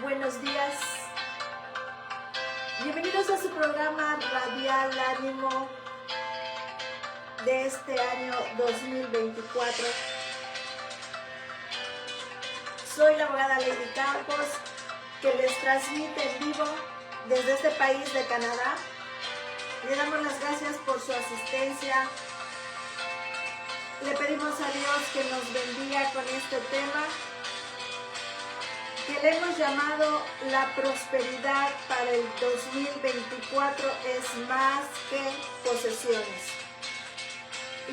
buenos días. Bienvenidos a su programa Radial Ánimo de este año 2024. Soy la abogada Lady Campos, que les transmite en vivo desde este país de Canadá. Le damos las gracias por su asistencia. Le pedimos a Dios que nos bendiga con este tema que le hemos llamado la prosperidad para el 2024 es más que posesiones.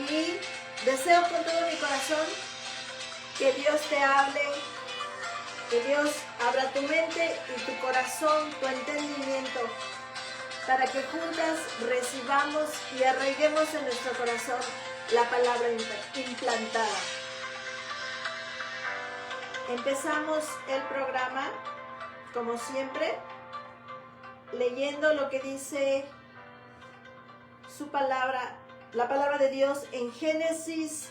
Y deseo con todo mi corazón que Dios te hable, que Dios abra tu mente y tu corazón, tu entendimiento, para que juntas recibamos y arraiguemos en nuestro corazón la palabra implantada. Empezamos el programa, como siempre, leyendo lo que dice su palabra, la palabra de Dios en Génesis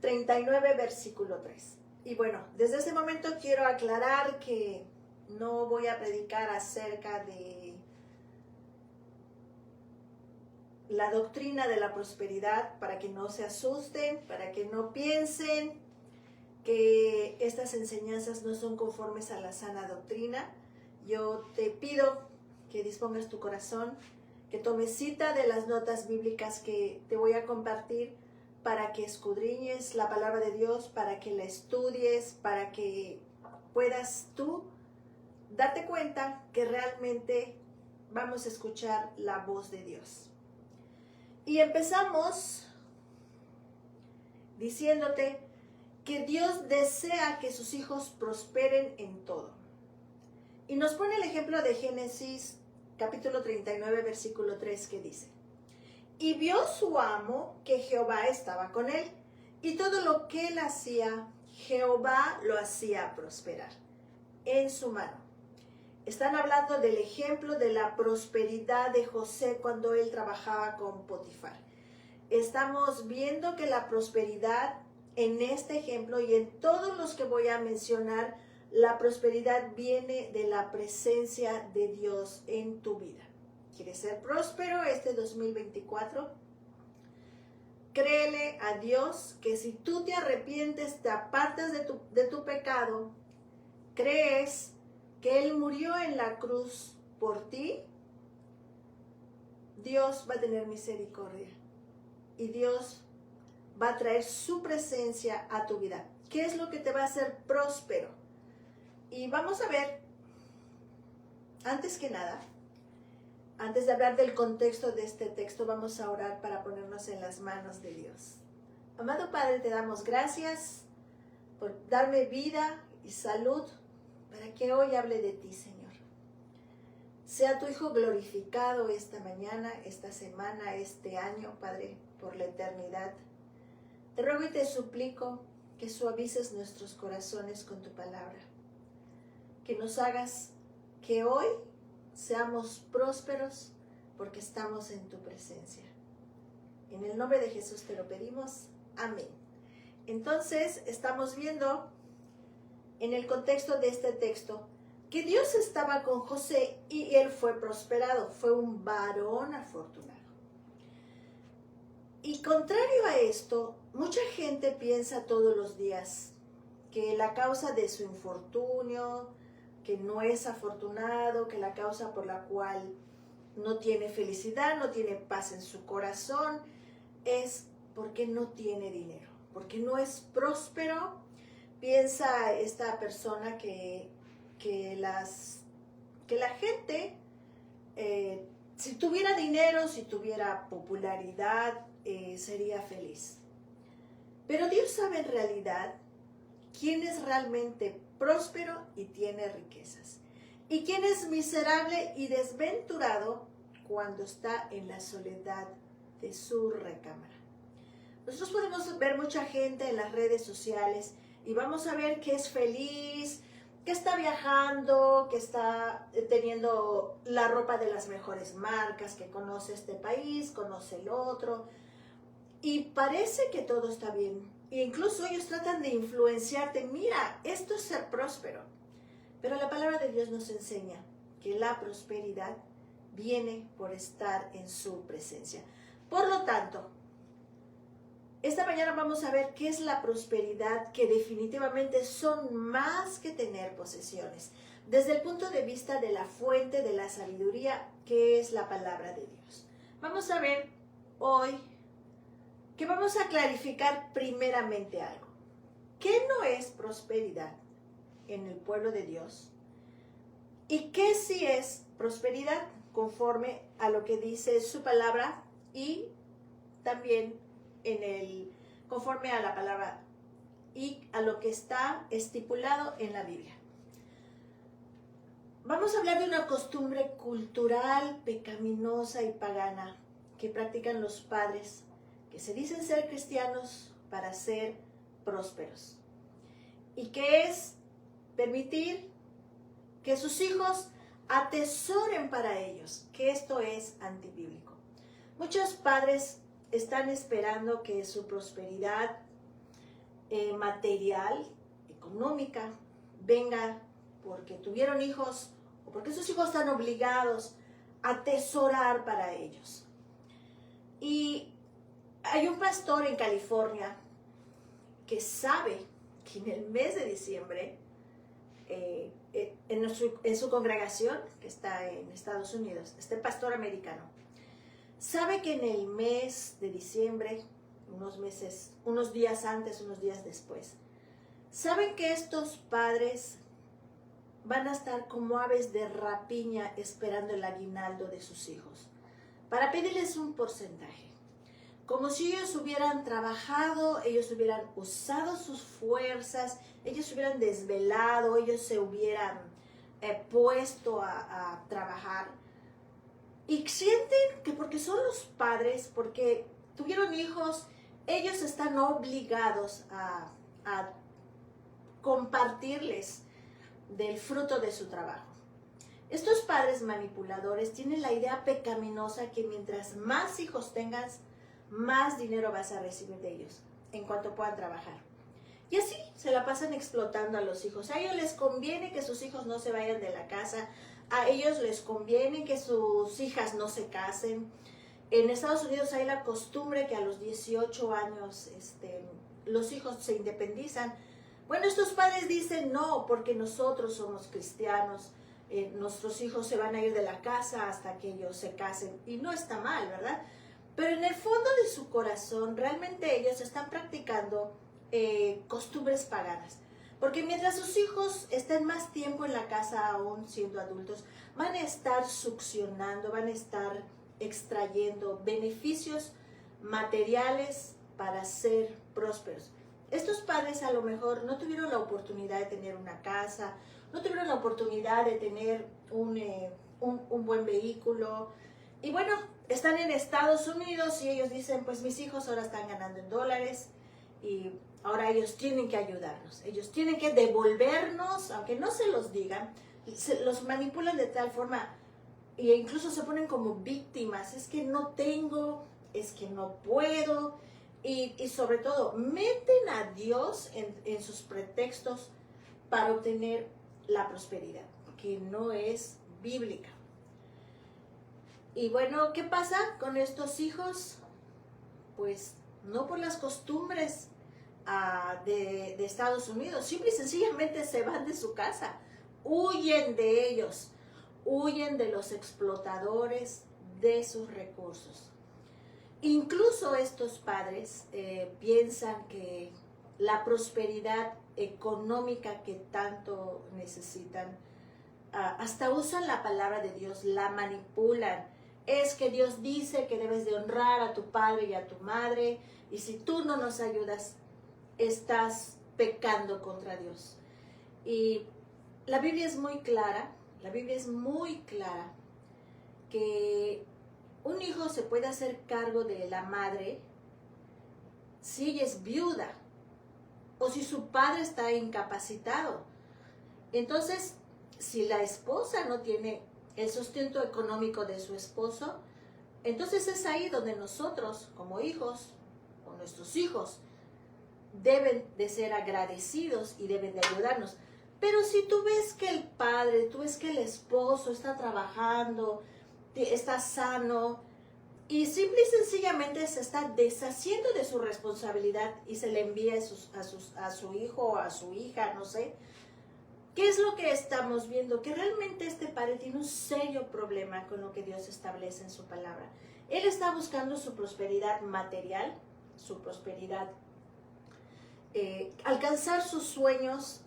39, versículo 3. Y bueno, desde este momento quiero aclarar que no voy a predicar acerca de la doctrina de la prosperidad, para que no se asusten, para que no piensen que estas enseñanzas no son conformes a la sana doctrina. Yo te pido que dispongas tu corazón, que tomes cita de las notas bíblicas que te voy a compartir para que escudriñes la palabra de Dios, para que la estudies, para que puedas tú darte cuenta que realmente vamos a escuchar la voz de Dios. Y empezamos diciéndote que Dios desea que sus hijos prosperen en todo. Y nos pone el ejemplo de Génesis capítulo 39, versículo 3, que dice: y vio su amo que Jehová estaba con él, y todo lo que él hacía, Jehová lo hacía prosperar en su mano. Están hablando del ejemplo de la prosperidad de José cuando él trabajaba con Potifar. Estamos viendo que la prosperidad en este ejemplo y en todos los que voy a mencionar, la prosperidad viene de la presencia de Dios en tu vida. ¿Quieres ser próspero este 2024? Créele a Dios que si tú te arrepientes, te apartas de tu pecado, crees que Él murió en la cruz por ti, Dios va a tener misericordia y Dios va a traer su presencia a tu vida. ¿Qué es lo que te va a hacer próspero? Y vamos a ver, antes que nada, antes de hablar del contexto de este texto, vamos a orar para ponernos en las manos de Dios. Amado Padre, te damos gracias por darme vida y salud para que hoy hable de ti, Señor. Sea tu Hijo glorificado esta mañana, esta semana, este año, Padre, por la eternidad. Te ruego y te suplico que suavices nuestros corazones con tu palabra, que nos hagas que hoy seamos prósperos porque estamos en tu presencia. En el nombre de Jesús te lo pedimos. Amén. Entonces, estamos viendo en el contexto de este texto que Dios estaba con José y él fue prosperado, fue un varón afortunado. Y contrario a esto, mucha gente piensa todos los días que la causa de su infortunio, que no es afortunado, que la causa por la cual no tiene felicidad, no tiene paz en su corazón, es porque no tiene dinero, porque no es próspero. Piensa esta persona que la gente, si tuviera dinero, si tuviera popularidad, sería feliz. Pero Dios sabe en realidad quién es realmente próspero y tiene riquezas, y quién es miserable y desventurado cuando está en la soledad de su recámara. Nosotros podemos ver mucha gente en las redes sociales y vamos a ver que es feliz, que está viajando, que está teniendo la ropa de las mejores marcas, que conoce este país, conoce el otro, y parece que todo está bien. E incluso ellos tratan de influenciarte. Mira, esto es ser próspero. Pero la palabra de Dios nos enseña que la prosperidad viene por estar en su presencia. Por lo tanto, esta mañana vamos a ver qué es la prosperidad, que definitivamente son más que tener posesiones. Desde el punto de vista de la fuente de la sabiduría, que es la palabra de Dios. Vamos a ver hoy que vamos a clarificar primeramente algo. ¿Qué no es prosperidad en el pueblo de Dios? ¿Y qué sí es prosperidad conforme a lo que dice su palabra y también conforme a la palabra y a lo que está estipulado en la Biblia? Vamos a hablar de una costumbre cultural, pecaminosa y pagana que practican los padres que se dicen ser cristianos para ser prósperos, y que es permitir que sus hijos atesoren para ellos, que esto es antibíblico. Muchos padres están esperando que su prosperidad material, económica, venga porque tuvieron hijos o porque sus hijos están obligados a atesorar para ellos. Y hay un pastor en California que sabe que en el mes de diciembre, en su congregación, que está en Estados Unidos, este pastor americano, sabe que en el mes de diciembre, unos días antes, unos días después, saben que estos padres van a estar como aves de rapiña esperando el aguinaldo de sus hijos para pedirles un porcentaje. Como si ellos hubieran trabajado, ellos hubieran usado sus fuerzas, ellos se hubieran desvelado, ellos se hubieran puesto a trabajar. Y sienten que porque son los padres, porque tuvieron hijos, ellos están obligados a compartirles del fruto de su trabajo. Estos padres manipuladores tienen la idea pecaminosa que mientras más hijos tengas, más dinero vas a recibir de ellos en cuanto puedan trabajar. Y así se la pasan explotando a los hijos. A ellos les conviene que sus hijos no se vayan de la casa. A ellos les conviene que sus hijas no se casen. En Estados Unidos hay la costumbre que a los 18 años los hijos se independizan. Bueno, estos padres dicen no, porque nosotros somos cristianos. Nuestros hijos se van a ir de la casa hasta que ellos se casen. Y no está mal, ¿verdad? Pero en el fondo de su corazón, realmente ellos están practicando costumbres paganas. Porque mientras sus hijos estén más tiempo en la casa, aún siendo adultos, van a estar succionando, van a estar extrayendo beneficios materiales para ser prósperos. Estos padres a lo mejor no tuvieron la oportunidad de tener una casa, no tuvieron la oportunidad de tener un buen vehículo. Y bueno, están en Estados Unidos y ellos dicen, pues mis hijos ahora están ganando en dólares y ahora ellos tienen que ayudarnos. Ellos tienen que devolvernos, aunque no se los digan, los manipulan de tal forma e incluso se ponen como víctimas. Es que no tengo, es que no puedo. Y sobre todo, meten a Dios en sus pretextos para obtener la prosperidad, que no es bíblica. Y bueno, ¿qué pasa con estos hijos? Pues no por las costumbres de Estados Unidos, simple y sencillamente se van de su casa, huyen de ellos, huyen de los explotadores de sus recursos. Incluso estos padres piensan que la prosperidad económica que tanto necesitan, hasta usan la palabra de Dios, la manipulan. Es que Dios dice que debes de honrar a tu padre y a tu madre, y si tú no nos ayudas, estás pecando contra Dios. Y la Biblia es muy clara, que un hijo se puede hacer cargo de la madre si ella es viuda o si su padre está incapacitado. Entonces, si la esposa no tiene el sustento económico de su esposo, entonces es ahí donde nosotros, como hijos, o nuestros hijos, deben de ser agradecidos y deben de ayudarnos. Pero si tú ves que el padre, tú ves que el esposo está trabajando, está sano, y simple y sencillamente se está deshaciendo de su responsabilidad y se le envía a su hijo o a su hija, no sé. ¿Qué es lo que estamos viendo? Que realmente este padre tiene un serio problema con lo que Dios establece en su palabra. Él está buscando su prosperidad material, su prosperidad, alcanzar sus sueños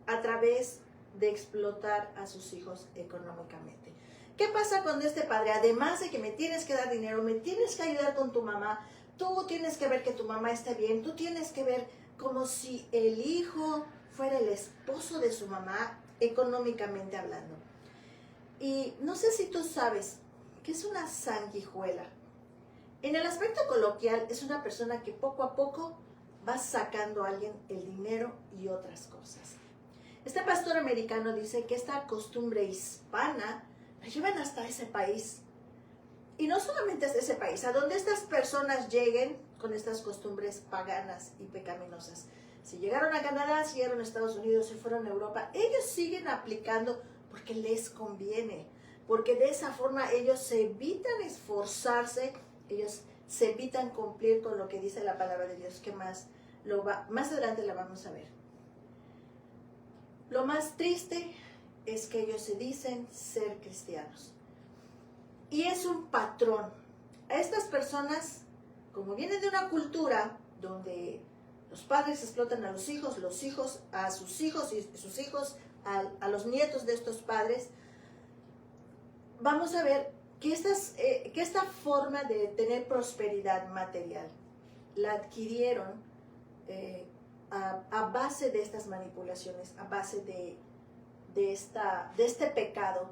a través de explotar a sus hijos económicamente. ¿Qué pasa cuando este padre, además de que me tienes que dar dinero, me tienes que ayudar con tu mamá, tú tienes que ver que tu mamá esté bien, tú tienes que ver como si el hijo fuera el esposo de su mamá, económicamente hablando? Y no sé si tú sabes que es una sanguijuela. En el aspecto coloquial es una persona que poco a poco va sacando a alguien el dinero y otras cosas. Este pastor americano dice que esta costumbre hispana la llevan hasta ese país. Y no solamente hasta ese país, a donde estas personas lleguen con estas costumbres paganas y pecaminosas. Si llegaron a Canadá, si llegaron a Estados Unidos, si fueron a Europa, ellos siguen aplicando porque les conviene. Porque de esa forma ellos se evitan esforzarse, ellos se evitan cumplir con lo que dice la palabra de Dios, que más adelante la vamos a ver. Lo más triste es que ellos se dicen ser cristianos. Y es un patrón. A estas personas, como vienen de una cultura donde los padres explotan a los hijos a sus hijos y sus hijos a los nietos de estos padres, vamos a ver que esta forma de tener prosperidad material la adquirieron a base de estas manipulaciones, a base de este pecado.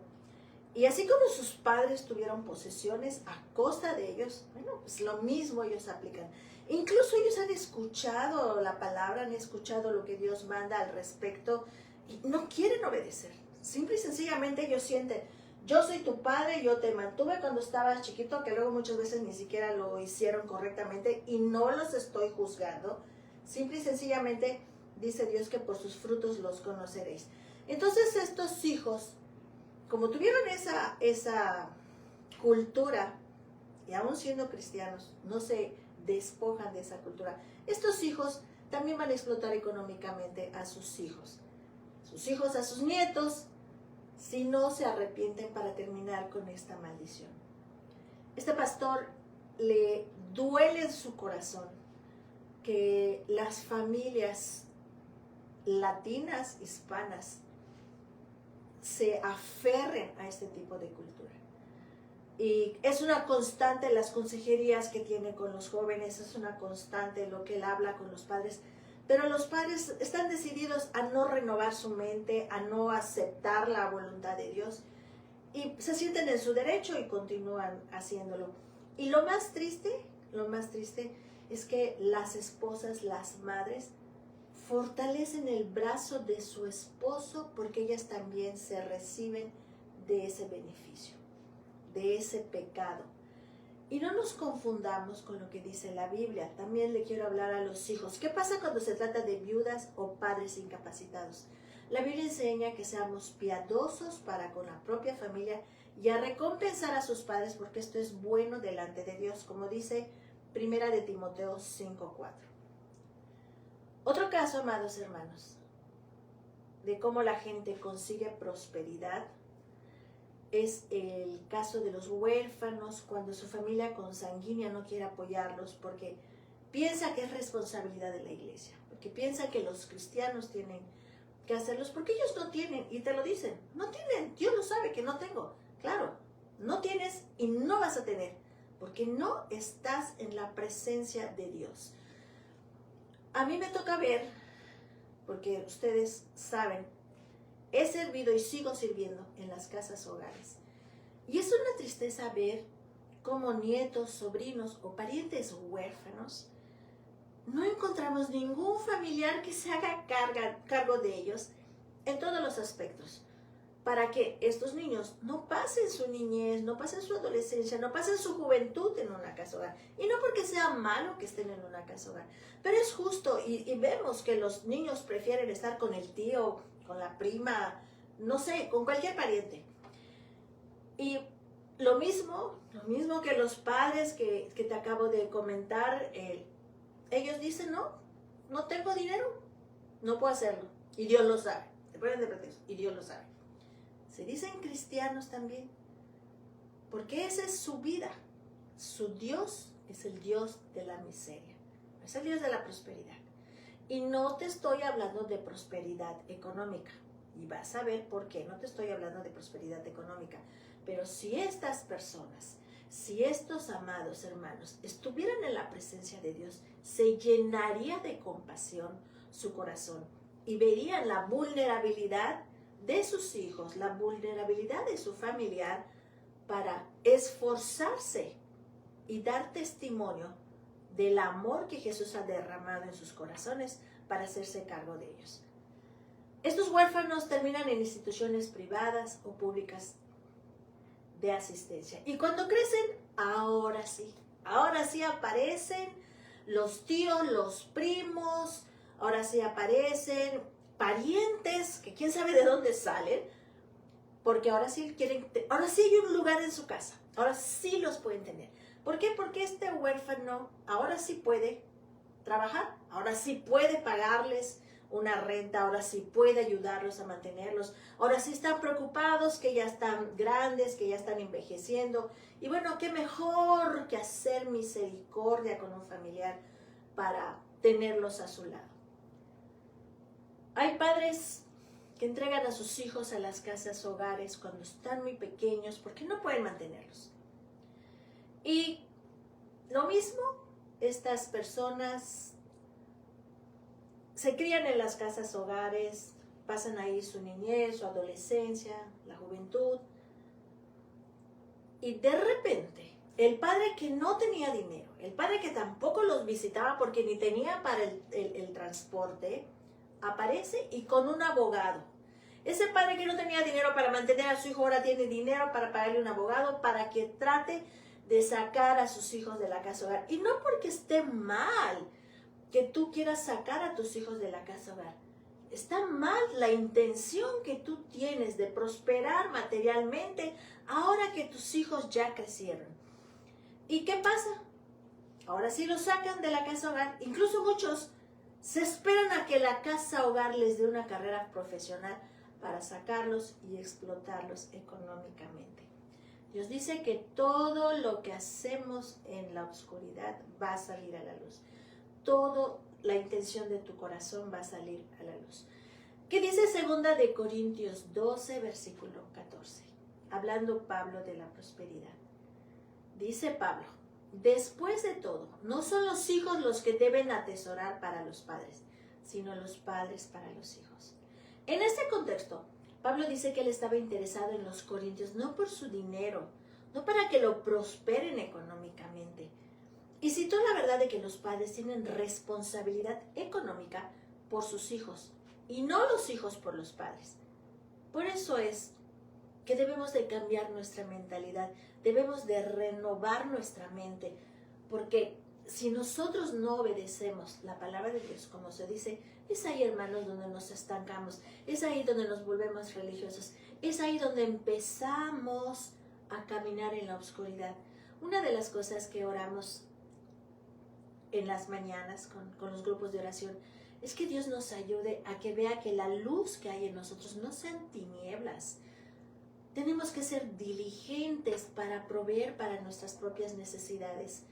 Y así como sus padres tuvieron posesiones a costa de ellos, bueno, pues lo mismo ellos aplican. Incluso ellos han escuchado la palabra, han escuchado lo que Dios manda al respecto y no quieren obedecer. Simple y sencillamente ellos sienten, yo soy tu padre, yo te mantuve cuando estabas chiquito, que luego muchas veces ni siquiera lo hicieron correctamente y no los estoy juzgando. Simple y sencillamente dice Dios que por sus frutos los conoceréis. Entonces estos hijos, como tuvieron esa cultura, y aún siendo cristianos, no se despojan de esa cultura, estos hijos también van a explotar económicamente a sus hijos a sus nietos, si no se arrepienten para terminar con esta maldición. Este pastor le duele en su corazón que las familias latinas, hispanas, se aferren a este tipo de cultura. Y es una constante las consejerías que tiene con los jóvenes, es una constante lo que él habla con los padres, pero los padres están decididos a no renovar su mente, a no aceptar la voluntad de Dios y se sienten en su derecho y continúan haciéndolo. Y lo más triste es que las esposas, las madres, fortalecen el brazo de su esposo porque ellas también se reciben de ese beneficio, de ese pecado. Y no nos confundamos con lo que dice la Biblia. También le quiero hablar a los hijos. ¿Qué pasa cuando se trata de viudas o padres incapacitados? La Biblia enseña que seamos piadosos para con la propia familia y a recompensar a sus padres porque esto es bueno delante de Dios, como dice 1 de Timoteo 5:4. Otro caso, amados hermanos, de cómo la gente consigue prosperidad es el caso de los huérfanos cuando su familia consanguínea no quiere apoyarlos porque piensa que es responsabilidad de la iglesia, porque piensa que los cristianos tienen que hacerlos porque ellos no tienen, y te lo dicen, no tienen, Dios lo sabe que no tengo. Claro, no tienes y no vas a tener, porque no estás en la presencia de Dios. A mí me toca ver, porque ustedes saben, he servido y sigo sirviendo en las casas hogares. Y es una tristeza ver cómo nietos, sobrinos o parientes huérfanos no encontramos ningún familiar que se haga cargo de ellos en todos los aspectos, para que estos niños no pasen su niñez, no pasen su adolescencia, no pasen su juventud en una casa hogar. Y no porque sea malo que estén en una casa hogar, pero es justo y vemos que los niños prefieren estar con el tío con la prima, no sé, con cualquier pariente. Y lo mismo que los padres que te acabo de comentar, ellos dicen, no tengo dinero, no puedo hacerlo. Y Dios lo sabe. Se ponen de pretexto, y Dios lo sabe. Se dicen cristianos también, porque esa es su vida. Su Dios es el Dios de la miseria, es el Dios de la prosperidad. Y no te estoy hablando de prosperidad económica. Y vas a ver por qué no te estoy hablando de prosperidad económica. Pero si estas personas, si estos amados hermanos estuvieran en la presencia de Dios, se llenaría de compasión su corazón y verían la vulnerabilidad de sus hijos, la vulnerabilidad de su familiar para esforzarse y dar testimonio del amor que Jesús ha derramado en sus corazones para hacerse cargo de ellos. Estos huérfanos terminan en instituciones privadas o públicas de asistencia. Y cuando crecen, ahora sí aparecen los tíos, los primos, ahora sí aparecen parientes, que quién sabe de dónde salen, porque ahora sí hay un lugar en su casa, ahora sí los pueden tener. ¿Por qué? Porque este huérfano ahora sí puede trabajar, ahora sí puede pagarles una renta, ahora sí puede ayudarlos a mantenerlos, ahora sí están preocupados que ya están grandes, que ya están envejeciendo, y bueno, qué mejor que hacer misericordia con un familiar para tenerlos a su lado. Hay padres que entregan a sus hijos a las casas hogares cuando están muy pequeños porque no pueden mantenerlos. Y lo mismo, estas personas se crían en las casas hogares, pasan ahí su niñez, su adolescencia, la juventud, y de repente el padre que no tenía dinero, el padre que tampoco los visitaba porque ni tenía para el transporte, aparece y con un abogado. Ese padre que no tenía dinero para mantener a su hijo ahora tiene dinero para pagarle un abogado para que trate de sacar a sus hijos de la casa hogar. Y no porque esté mal que tú quieras sacar a tus hijos de la casa hogar. Está mal la intención que tú tienes de prosperar materialmente ahora que tus hijos ya crecieron. ¿Y qué pasa? Ahora sí los sacan de la casa hogar. Incluso muchos se esperan a que la casa hogar les dé una carrera profesional para sacarlos y explotarlos económicamente. Dios dice que todo lo que hacemos en la oscuridad va a salir a la luz. Toda la intención de tu corazón va a salir a la luz. ¿Qué dice 2 de Corintios 12, versículo 14? Hablando Pablo de la prosperidad. Dice Pablo, después de todo, no son los hijos los que deben atesorar para los padres, sino los padres para los hijos. En este contexto, Pablo dice que él estaba interesado en los corintios no por su dinero, no para que lo prosperen económicamente. Y citó la verdad de que los padres tienen responsabilidad económica por sus hijos y no los hijos por los padres. Por eso es que debemos de cambiar nuestra mentalidad, debemos de renovar nuestra mente, porque si nosotros no obedecemos la palabra de Dios, como se dice, es ahí, hermanos, donde nos estancamos, es ahí donde nos volvemos religiosos, es ahí donde empezamos a caminar en la oscuridad. Una de las cosas que oramos en las mañanas con los grupos de oración es que Dios nos ayude a que vea que la luz que hay en nosotros no sean tinieblas. Tenemos que ser diligentes para proveer para nuestras propias necesidades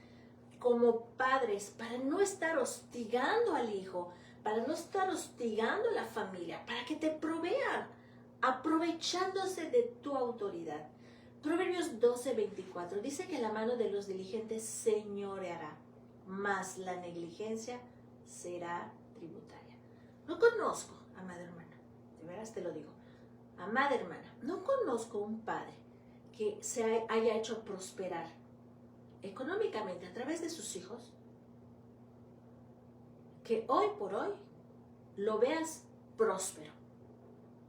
como padres, para no estar hostigando al hijo, para no estar hostigando a la familia, para que te provean, aprovechándose de tu autoridad. Proverbios 12:24 dice que la mano de los diligentes señoreará, mas la negligencia será tributaria. No conozco, amada hermana, de veras te lo digo, amada hermana, no conozco un padre que se haya hecho prosperar económicamente a través de sus hijos, que hoy por hoy lo veas próspero,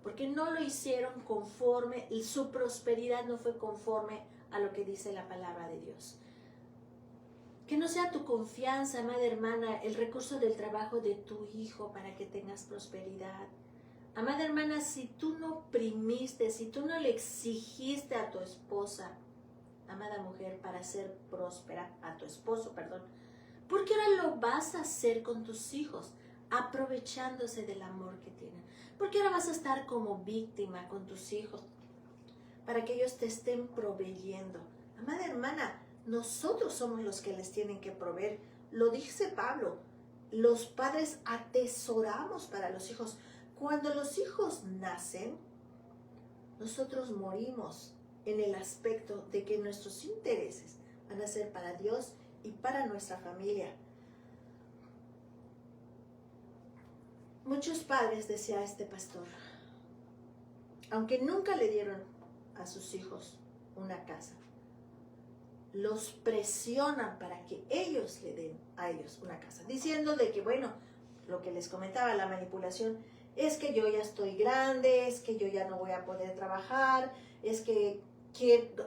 porque no lo hicieron conforme, su prosperidad no fue conforme a lo que dice la palabra de Dios. Que no sea tu confianza, amada hermana, el recurso del trabajo de tu hijo para que tengas prosperidad. Amada hermana, si tú no oprimiste, si tú no le exigiste a tu esposa, amada mujer, para ser próspera, a tu esposo, perdón, ¿por qué ahora lo vas a hacer con tus hijos, aprovechándose del amor que tienen? ¿Por qué ahora vas a estar como víctima con tus hijos para que ellos te estén proveyendo? Amada hermana, nosotros somos los que les tienen que proveer. Lo dice Pablo, los padres atesoramos para los hijos. Cuando los hijos nacen, nosotros morimos en el aspecto de que nuestros intereses van a ser para Dios y para nuestra familia. Muchos padres, decía este pastor, aunque nunca le dieron a sus hijos una casa, los presionan para que ellos le den a ellos una casa, diciendo de que, bueno, lo que les comentaba, la manipulación, es que yo ya estoy grande, es que yo ya no voy a poder trabajar, es que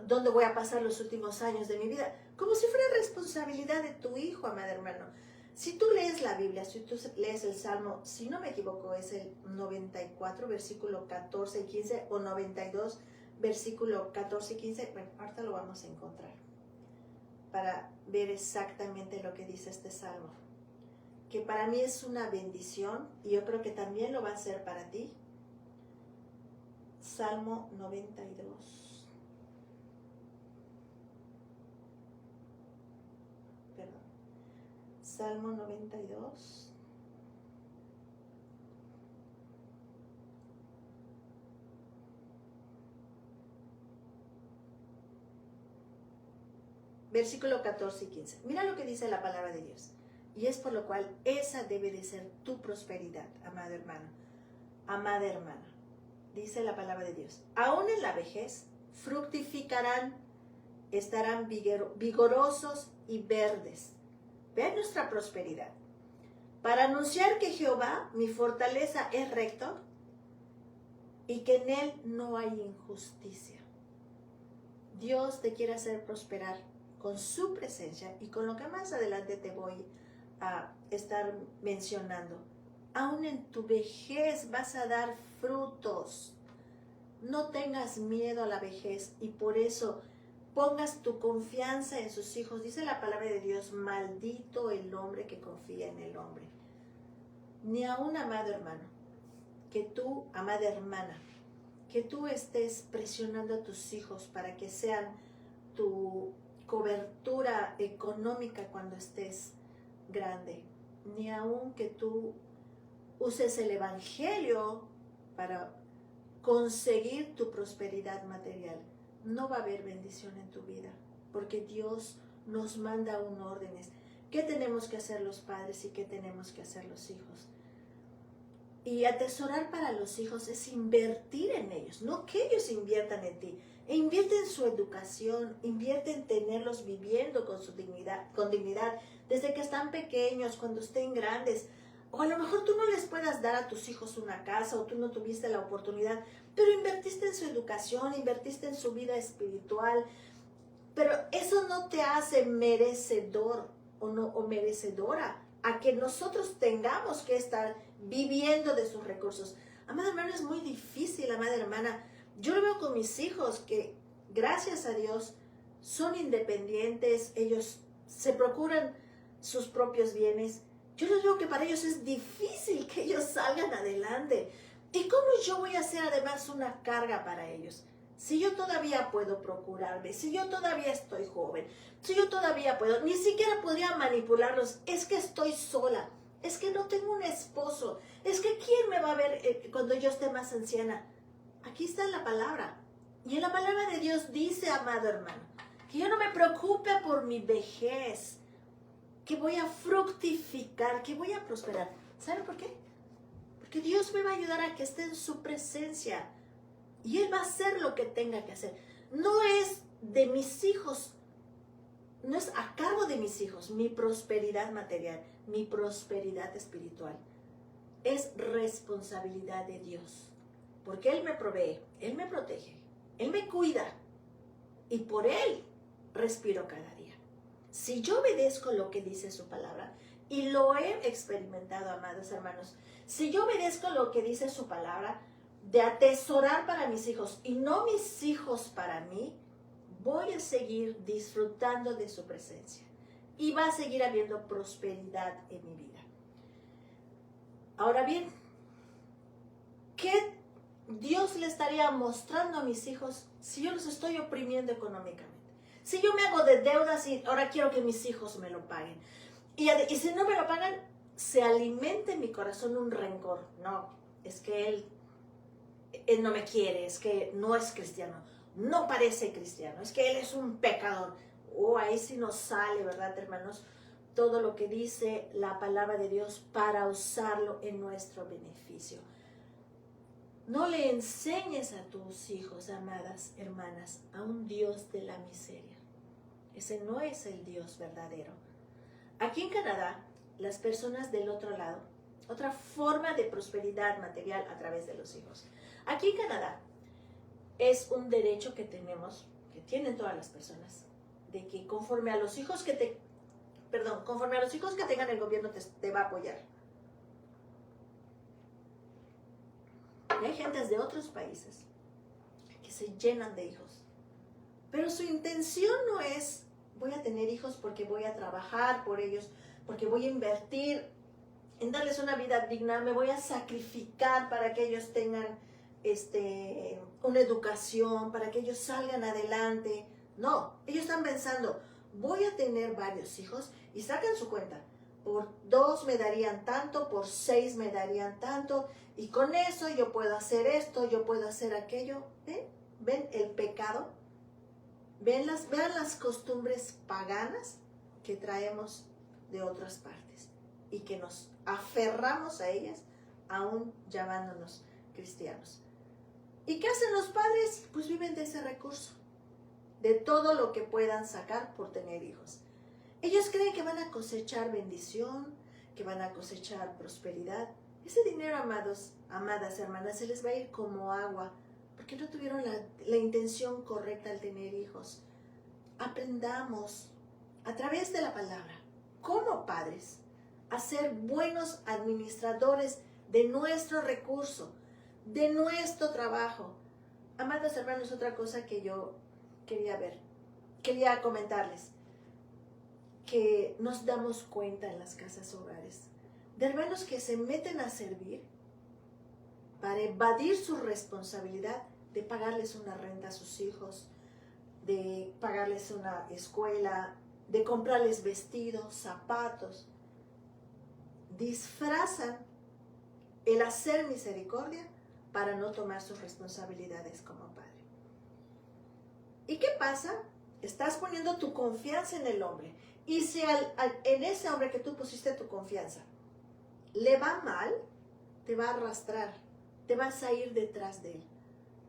¿dónde voy a pasar los últimos años de mi vida? Como si fuera responsabilidad de tu hijo, amado hermano. Si tú lees la Biblia, si tú lees el Salmo, si no me equivoco, es el 94, versículo 14 y 15, o 92, versículo 14 y 15, bueno, ahorita lo vamos a encontrar para ver exactamente lo que dice este Salmo, que para mí es una bendición y yo creo que también lo va a ser para ti. Salmo 92. Perdón. Salmo 92. Versículo 14 y 15. Mira lo que dice la palabra de Dios. Y es por lo cual esa debe de ser tu prosperidad, amado hermano, amada hermana. Dice la palabra de Dios. Aún en la vejez fructificarán, estarán vigorosos y verdes. Vean nuestra prosperidad. Para anunciar que Jehová, mi fortaleza, es recto y que en él no hay injusticia. Dios te quiere hacer prosperar con su presencia y con lo que más adelante te voy a estar mencionando. Aún en tu vejez vas a dar frutos. No tengas miedo a la vejez y por eso pongas tu confianza en sus hijos. Dice la palabra de Dios, maldito el hombre que confía en el hombre. Ni aún, amado hermano, que tú, amada hermana, que tú estés presionando a tus hijos para que sean tu cobertura económica cuando estés grande, ni aun que tú uses el evangelio para conseguir tu prosperidad material. No va a haber bendición en tu vida, porque Dios nos manda aún órdenes. ¿Qué tenemos que hacer los padres y qué tenemos que hacer los hijos? Y atesorar para los hijos es invertir en ellos, no que ellos inviertan en ti. E invierte en su educación, invierte en tenerlos viviendo con dignidad, desde que están pequeños, cuando estén grandes. O a lo mejor tú no les puedas dar a tus hijos una casa o tú no tuviste la oportunidad, pero invertiste en su educación, invertiste en su vida espiritual. Pero eso no te hace merecedor o merecedora a que nosotros tengamos que estar viviendo de sus recursos. Amada hermana, es muy difícil, amada hermana. Yo lo veo con mis hijos que, gracias a Dios, son independientes, ellos se procuran sus propios bienes. Yo les veo que para ellos es difícil que ellos salgan adelante. ¿Y cómo yo voy a ser además una carga para ellos? Si yo todavía puedo procurarme, si yo todavía estoy joven, si yo todavía puedo, ni siquiera podría manipularlos, es que estoy sola, es que no tengo un esposo, es que ¿quién me va a ver cuando yo esté más anciana? Aquí está la palabra. Y en la palabra de Dios dice, amado hermano, que yo no me preocupe por mi vejez, que voy a fructificar, que voy a prosperar. ¿Saben por qué? Porque Dios me va a ayudar a que esté en su presencia. Y Él va a hacer lo que tenga que hacer. No es de mis hijos, no es a cargo de mis hijos, mi prosperidad material, mi prosperidad espiritual. Es responsabilidad de Dios. Porque Él me provee, Él me protege, Él me cuida. Y por Él respiro cada día. Si yo obedezco lo que dice su palabra, Y lo he experimentado, amados hermanos. Si yo obedezco lo que dice su palabra, de atesorar para mis hijos y no mis hijos para mí, voy a seguir disfrutando de su presencia. Y va a seguir habiendo prosperidad en mi vida. Ahora bien, ¿qué Dios le estaría mostrando a mis hijos si yo los estoy oprimiendo económicamente? Si yo me hago de deudas y ahora quiero que mis hijos me lo paguen. Y si no me lo pagan, se alimenta en mi corazón un rencor. No, es que él no me quiere, es que no es cristiano, no parece cristiano, es que él es un pecador. Ahí sí nos sale, ¿verdad, hermanos? Todo lo que dice la palabra de Dios para usarlo en nuestro beneficio. No le enseñes a tus hijos, amadas hermanas, a un Dios de la miseria. Ese no es el Dios verdadero. Aquí en Canadá, las personas del otro lado, otra forma de prosperidad material a través de los hijos. Aquí en Canadá es un derecho que tenemos, que tienen todas las personas, de que conforme a los hijos que tengan el gobierno te va a apoyar. Y hay gentes de otros países que se llenan de hijos. Pero su intención no es, voy a tener hijos porque voy a trabajar por ellos, porque voy a invertir en darles una vida digna, me voy a sacrificar para que ellos tengan una educación, para que ellos salgan adelante. No, ellos están pensando, voy a tener varios hijos y sacan su cuenta. Por 2 me darían tanto, por 6 me darían tanto, y con eso yo puedo hacer esto, yo puedo hacer aquello. ¿Ven el pecado? Vean las costumbres paganas que traemos de otras partes y que nos aferramos a ellas, aún llamándonos cristianos. ¿Y qué hacen los padres? Pues viven de ese recurso, de todo lo que puedan sacar por tener hijos. Ellos creen que van a cosechar bendición, que van a cosechar prosperidad. Ese dinero, amadas hermanas, se les va a ir como agua, porque no tuvieron la intención correcta al tener hijos. Aprendamos a través de la palabra, como padres, a ser buenos administradores de nuestro recurso, de nuestro trabajo. Amados hermanos, otra cosa que yo quería comentarles, que nos damos cuenta en las casas hogares, de hermanos que se meten a servir para evadir su responsabilidad de pagarles una renta a sus hijos, de pagarles una escuela, de comprarles vestidos, zapatos. Disfrazan el hacer misericordia para no tomar sus responsabilidades como padre. ¿Y qué pasa? Estás poniendo tu confianza en el hombre. Y si en ese hombre que tú pusiste tu confianza le va mal, te va a arrastrar, te vas a ir detrás de él,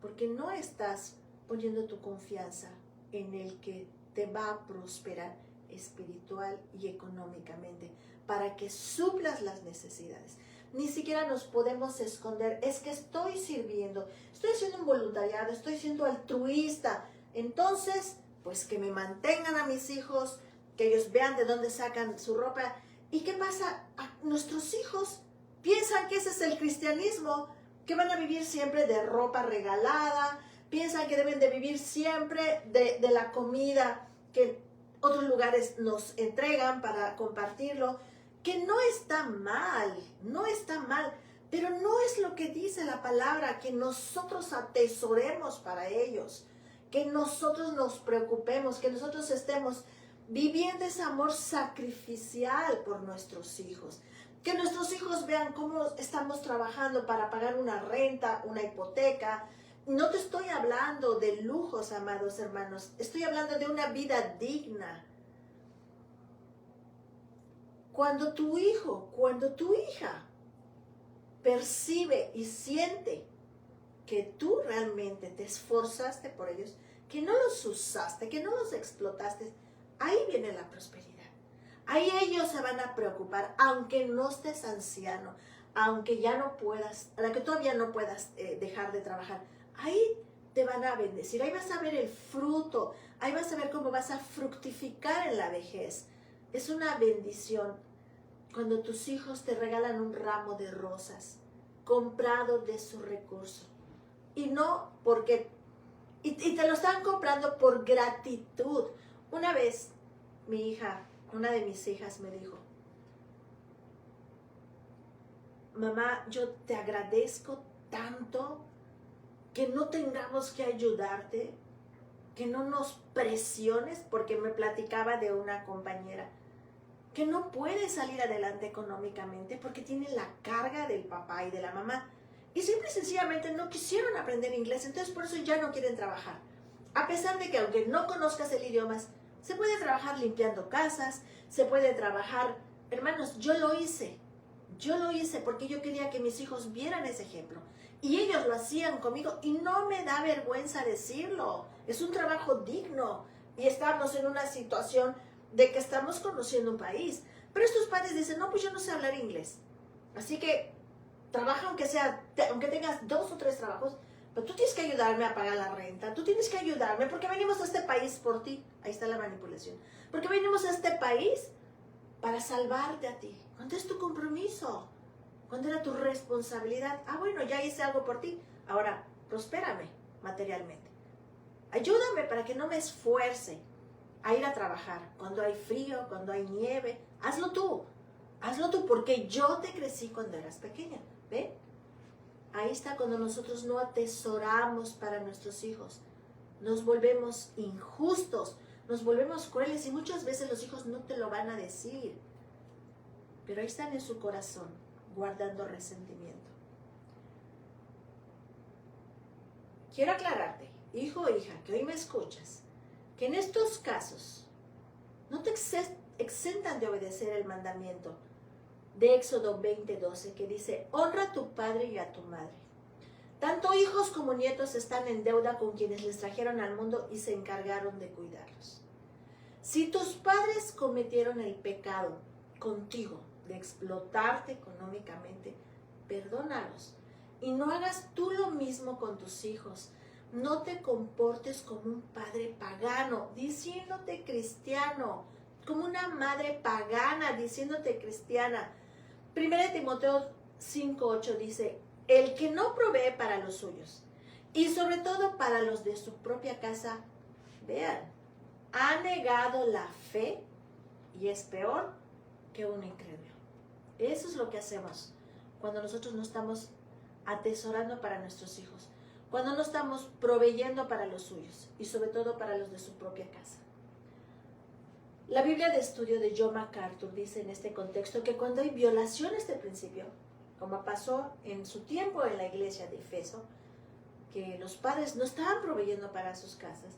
porque no estás poniendo tu confianza en el que te va a prosperar espiritual y económicamente, para que suplas las necesidades. Ni siquiera nos podemos esconder, es que estoy sirviendo, estoy haciendo un voluntariado, estoy siendo altruista, entonces, pues que me mantengan a mis hijos, que ellos vean de dónde sacan su ropa. ¿Y qué pasa? Nuestros hijos piensan que ese es el cristianismo, que van a vivir siempre de ropa regalada, piensan que deben de vivir siempre de la comida que otros lugares nos entregan para compartirlo, que no está mal, pero no es lo que dice la palabra, que nosotros atesoremos para ellos, que nosotros nos preocupemos, que nosotros estemos viviendo ese amor sacrificial por nuestros hijos. Que nuestros hijos vean cómo estamos trabajando para pagar una renta, una hipoteca. No te estoy hablando de lujos, amados hermanos. Estoy hablando de una vida digna. Cuando tu hijo, cuando tu hija percibe y siente que tú realmente te esforzaste por ellos, que no los usaste, que no los explotaste, ahí viene la prosperidad. Ahí ellos se van a preocupar, aunque no estés anciano, aunque ya no puedas, aunque todavía no puedas dejar de trabajar. Ahí te van a bendecir, ahí vas a ver el fruto, ahí vas a ver cómo vas a fructificar en la vejez. Es una bendición. cuando tus hijos te regalan un ramo de rosas comprado de su recurso. Y no porque... Y te lo están comprando por gratitud. Una vez mi hija, una de mis hijas me dijo, mamá, yo te agradezco tanto que no tengamos que ayudarte, que no nos presiones, porque me platicaba de una compañera que no puede salir adelante económicamente porque tiene la carga del papá y de la mamá. Y simple y sencillamente no quisieron aprender inglés, entonces por eso ya no quieren trabajar. A pesar de que aunque no conozcas el idioma, se puede trabajar limpiando casas, se puede trabajar... Hermanos, yo lo hice porque yo quería que mis hijos vieran ese ejemplo. Y ellos lo hacían conmigo y no me da vergüenza decirlo. Es un trabajo digno y estamos en una situación de que estamos conociendo un país. Pero estos padres dicen, no, pues yo no sé hablar inglés. Así que trabaja aunque tengas 2 o 3 trabajos, pero tú tienes que ayudarme a pagar la renta, tú tienes que ayudarme porque venimos a este país por ti. Ahí está la manipulación. Porque venimos a este país para salvarte a ti. ¿Cuándo es tu compromiso? ¿Cuándo era tu responsabilidad? Ah, bueno, ya hice algo por ti. Ahora, prospérame materialmente. Ayúdame para que no me esfuerce a ir a trabajar. Cuando hay frío, cuando hay nieve, hazlo tú. Hazlo tú porque yo te crecí cuando eras pequeña. ¿Ve? Ahí está cuando nosotros no atesoramos para nuestros hijos. Nos volvemos injustos, nos volvemos crueles y muchas veces los hijos no te lo van a decir. Pero ahí están en su corazón, guardando resentimiento. Quiero aclararte, hijo o hija, que hoy me escuchas, que en estos casos no te exentan de obedecer el mandamiento de Éxodo 20:12, que dice, honra a tu padre y a tu madre. Tanto hijos como nietos están en deuda con quienes les trajeron al mundo y se encargaron de cuidarlos. Si tus padres cometieron el pecado contigo de explotarte económicamente, perdónalos y no hagas tú lo mismo con tus hijos. No te comportes como un padre pagano diciéndote cristiano, como una madre pagana diciéndote cristiana. 1 Timoteo 5:8 dice, el que no provee para los suyos y sobre todo para los de su propia casa, vean, ha negado la fe y es peor que un incrédulo. Eso es lo que hacemos cuando nosotros no estamos atesorando para nuestros hijos, cuando no estamos proveyendo para los suyos y sobre todo para los de su propia casa. La Biblia de estudio de John MacArthur dice en este contexto que cuando hay violaciones de principio, como pasó en su tiempo en la iglesia de Efeso, que los padres no estaban proveyendo para sus casas,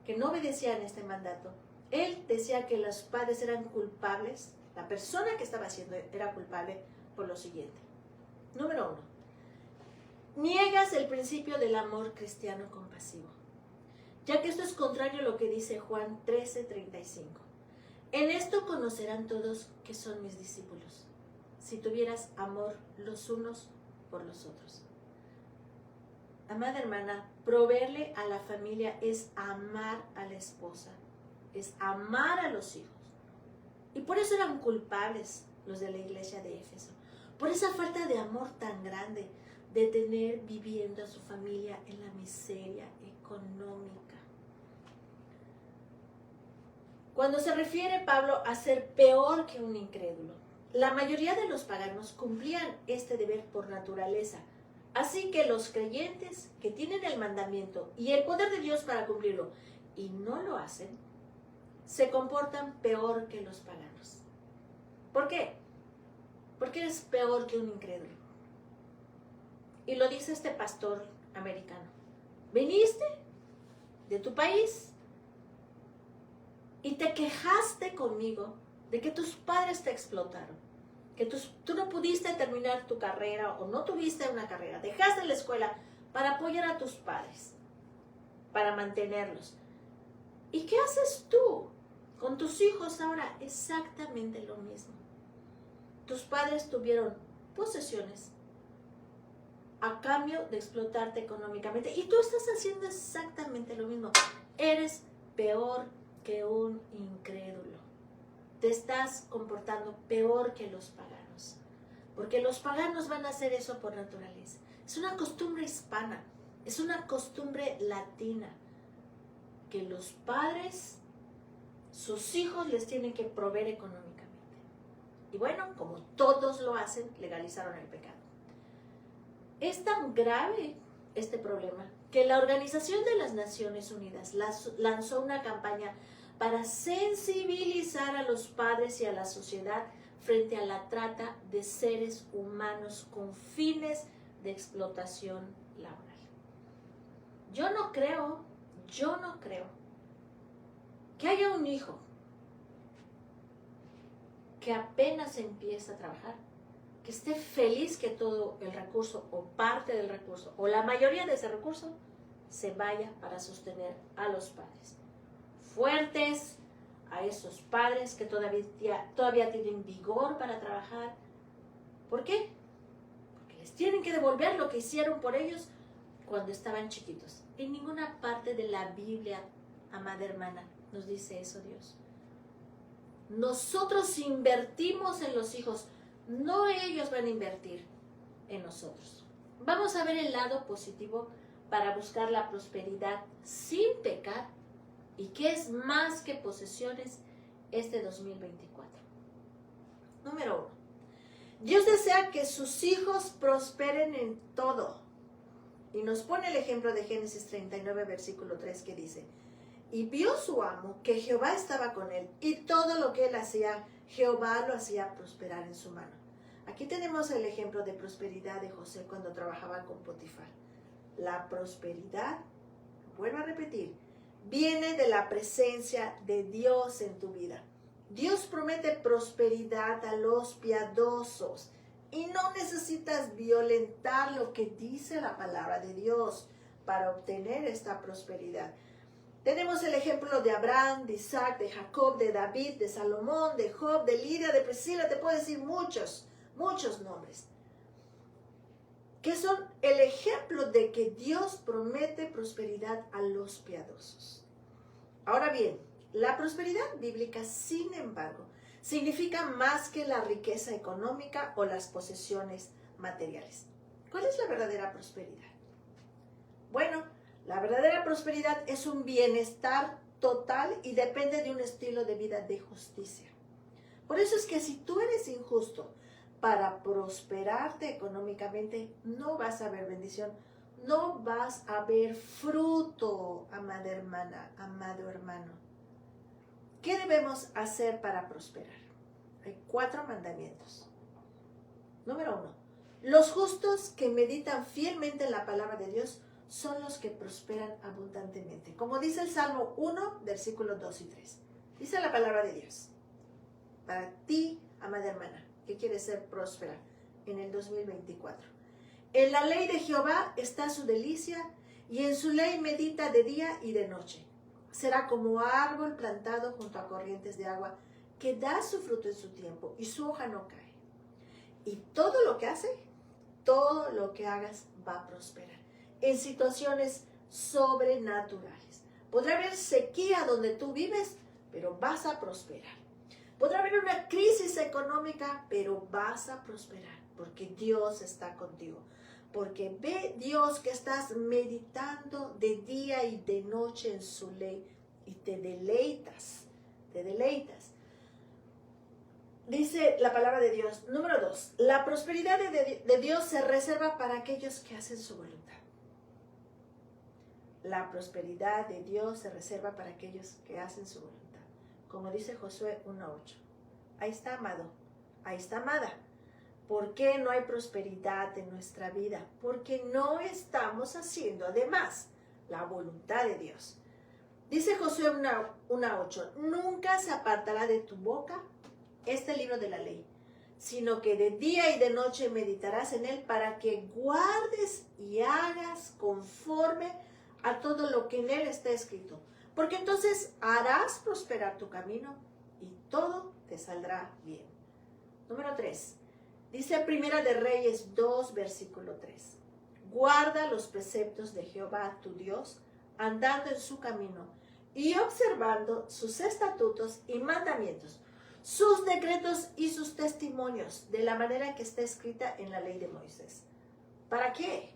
que no obedecían este mandato, él decía que los padres eran culpables, la persona que estaba haciendo era culpable por lo siguiente. Número 1, niegas el principio del amor cristiano compasivo, ya que esto es contrario a lo que dice Juan 13:35. En esto conocerán todos que son mis discípulos, si tuvieras amor los unos por los otros. Amada hermana, proveerle a la familia es amar a la esposa, es amar a los hijos. Y por eso eran culpables los de la iglesia de Éfeso, por esa falta de amor tan grande, de tener viviendo a su familia en la miseria económica. Cuando se refiere Pablo a ser peor que un incrédulo, la mayoría de los paganos cumplían este deber por naturaleza. Así que los creyentes que tienen el mandamiento y el poder de Dios para cumplirlo y no lo hacen, se comportan peor que los paganos. ¿Por qué? Porque eres peor que un incrédulo. Y lo dice este pastor americano. Viniste de tu país y te quejaste conmigo de que tus padres te explotaron, que tú no pudiste terminar tu carrera o no tuviste una carrera, dejaste la escuela para apoyar a tus padres, para mantenerlos. ¿Y qué haces tú con tus hijos ahora? Exactamente lo mismo. Tus padres tuvieron posesiones a cambio de explotarte económicamente y tú estás haciendo exactamente lo mismo. Eres peor que un incrédulo. te estás comportando peor que los paganos. Porque los paganos van a hacer eso por naturaleza. Es una costumbre hispana, es una costumbre latina, que los padres, sus hijos les tienen que proveer económicamente. Y bueno, como todos lo hacen, legalizaron el pecado. Es tan grave este problema que la Organización de las Naciones Unidas lanzó una campaña para sensibilizar a los padres y a la sociedad frente a la trata de seres humanos con fines de explotación laboral. Yo no creo que haya un hijo que apenas empieza a trabajar, que esté feliz que todo el recurso o parte del recurso o la mayoría de ese recurso se vaya para sostener a los padres. Fuertes a esos padres que todavía tienen vigor para trabajar. ¿Por qué? Porque les tienen que devolver lo que hicieron por ellos cuando estaban chiquitos. En ninguna parte de la Biblia, amada hermana, nos dice eso Dios. Nosotros invertimos en los hijos, no ellos van a invertir en nosotros. Vamos a ver el lado positivo para buscar la prosperidad sin pecar y que es más que posesiones este 2024. Número 1. Dios desea que sus hijos prosperen en todo. Y nos pone el ejemplo de Génesis 39, versículo 3, que dice: y vio su amo que Jehová estaba con él, y todo lo que él hacía, Jehová lo hacía prosperar en su mano. Aquí tenemos el ejemplo de prosperidad de José cuando trabajaba con Potifar. La prosperidad, vuelvo a repetir, viene de la presencia de Dios en tu vida. Dios promete prosperidad a los piadosos y no necesitas violentar lo que dice la palabra de Dios para obtener esta prosperidad. Tenemos el ejemplo de Abraham, de Isaac, de Jacob, de David, de Salomón, de Job, de Lidia, de Priscila, te puedo decir muchos nombres, que son el ejemplo de que Dios promete prosperidad a los piadosos. Ahora bien, la prosperidad bíblica, sin embargo, significa más que la riqueza económica o las posesiones materiales. ¿Cuál es la verdadera prosperidad? Bueno, la verdadera prosperidad es un bienestar total y depende de un estilo de vida de justicia. Por eso es que si tú eres injusto, para prosperarte económicamente no vas a ver bendición, no vas a ver fruto, amada hermana, amado hermano. ¿Qué debemos hacer para prosperar? Hay 4 mandamientos. Número 1. Los justos que meditan fielmente en la palabra de Dios son los que prosperan abundantemente. Como dice el Salmo 1, versículos 2 y 3. Dice la palabra de Dios. Para ti, amada hermana, que quieres ser próspera en el 2024. En la ley de Jehová está su delicia, y en su ley medita de día y de noche. Será como árbol plantado junto a corrientes de agua, que da su fruto en su tiempo, y su hoja no cae. Y todo lo que hace, todo lo que hagas va a prosperar en situaciones sobrenaturales. Podrá haber sequía donde tú vives, pero vas a prosperar. Podrá haber una crisis económica, pero vas a prosperar, porque Dios está contigo. Porque ve Dios que estás meditando de día y de noche en su ley y te deleitas, te deleitas. Dice la palabra de Dios, número 2, la prosperidad de Dios se reserva para aquellos que hacen su voluntad. La prosperidad de Dios se reserva para aquellos que hacen su voluntad. Como dice Josué 1:8. Ahí está, amado, ahí está, amada. ¿Por qué no hay prosperidad en nuestra vida? Porque no estamos haciendo además la voluntad de Dios. Dice Josué 1:8, nunca se apartará de tu boca este libro de la ley, sino que de día y de noche meditarás en él para que guardes y hagas conforme a todo lo que en él está escrito. Porque entonces harás prosperar tu camino y todo te saldrá bien. Número 3. Dice Primera de Reyes 2, versículo 3. Guarda los preceptos de Jehová tu Dios, andando en su camino y observando sus estatutos y mandamientos, sus decretos y sus testimonios, de la manera que está escrita en la ley de Moisés. ¿Para qué?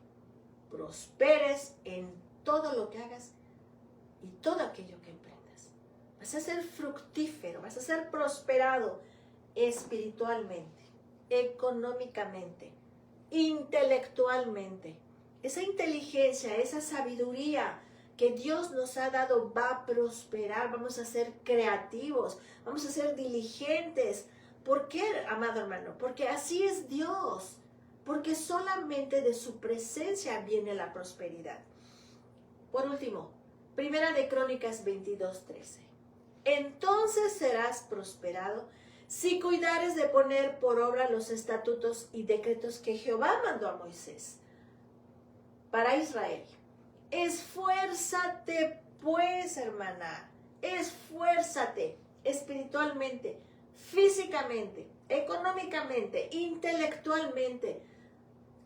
Prosperes en todo lo que hagas y todo aquello que emprendas. Vas a ser fructífero, vas a ser prosperado espiritualmente, económicamente, intelectualmente. Esa inteligencia, esa sabiduría que Dios nos ha dado va a prosperar. Vamos a ser creativos, vamos a ser diligentes. ¿Por qué, amado hermano? Porque así es Dios. Porque solamente de su presencia viene la prosperidad. Por último, Primera de Crónicas 22:13. Entonces serás prosperado si cuidares de poner por obra los estatutos y decretos que Jehová mandó a Moisés para Israel. Esfuérzate pues, hermana, esfuérzate espiritualmente, físicamente, económicamente, intelectualmente.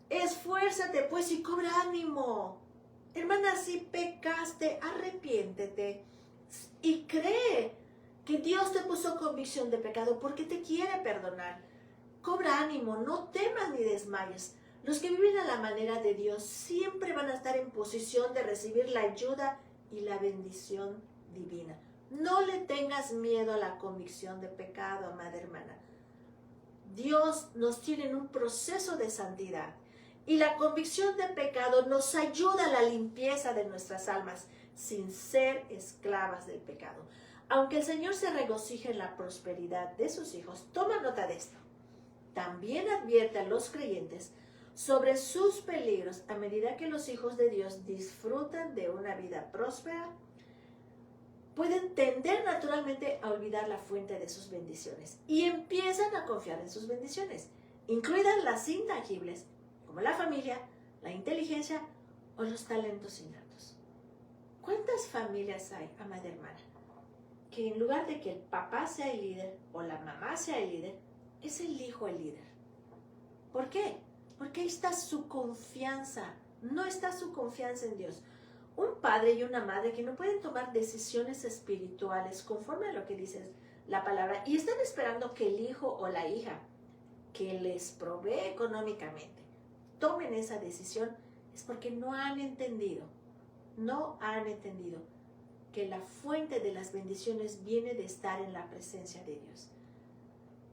Esfuérzate pues y cobra ánimo. Hermana, si pecaste, arrepiéntete y cree que Dios te puso convicción de pecado porque te quiere perdonar. Cobra ánimo, no temas ni desmayes. Los que viven a la manera de Dios siempre van a estar en posición de recibir la ayuda y la bendición divina. No le tengas miedo a la convicción de pecado, amada hermana. Dios nos tiene en un proceso de santidad y la convicción de pecado nos ayuda a la limpieza de nuestras almas sin ser esclavas del pecado. Aunque el Señor se regocija en la prosperidad de sus hijos, toma nota de esto. También advierte a los creyentes sobre sus peligros a medida que los hijos de Dios disfrutan de una vida próspera. Pueden tender naturalmente a olvidar la fuente de sus bendiciones y empiezan a confiar en sus bendiciones, incluidas las intangibles, como la familia, la inteligencia o los talentos innatos. ¿Cuántas familias hay, amada hermana, que en lugar de que el papá sea el líder o la mamá sea el líder, es el hijo el líder? ¿Por qué? Porque ahí está su confianza, no está su confianza en Dios. Un padre y una madre que no pueden tomar decisiones espirituales conforme a lo que dice la palabra y están esperando que el hijo o la hija que les provee económicamente tomen esa decisión, es porque no han entendido que la fuente de las bendiciones viene de estar en la presencia de Dios.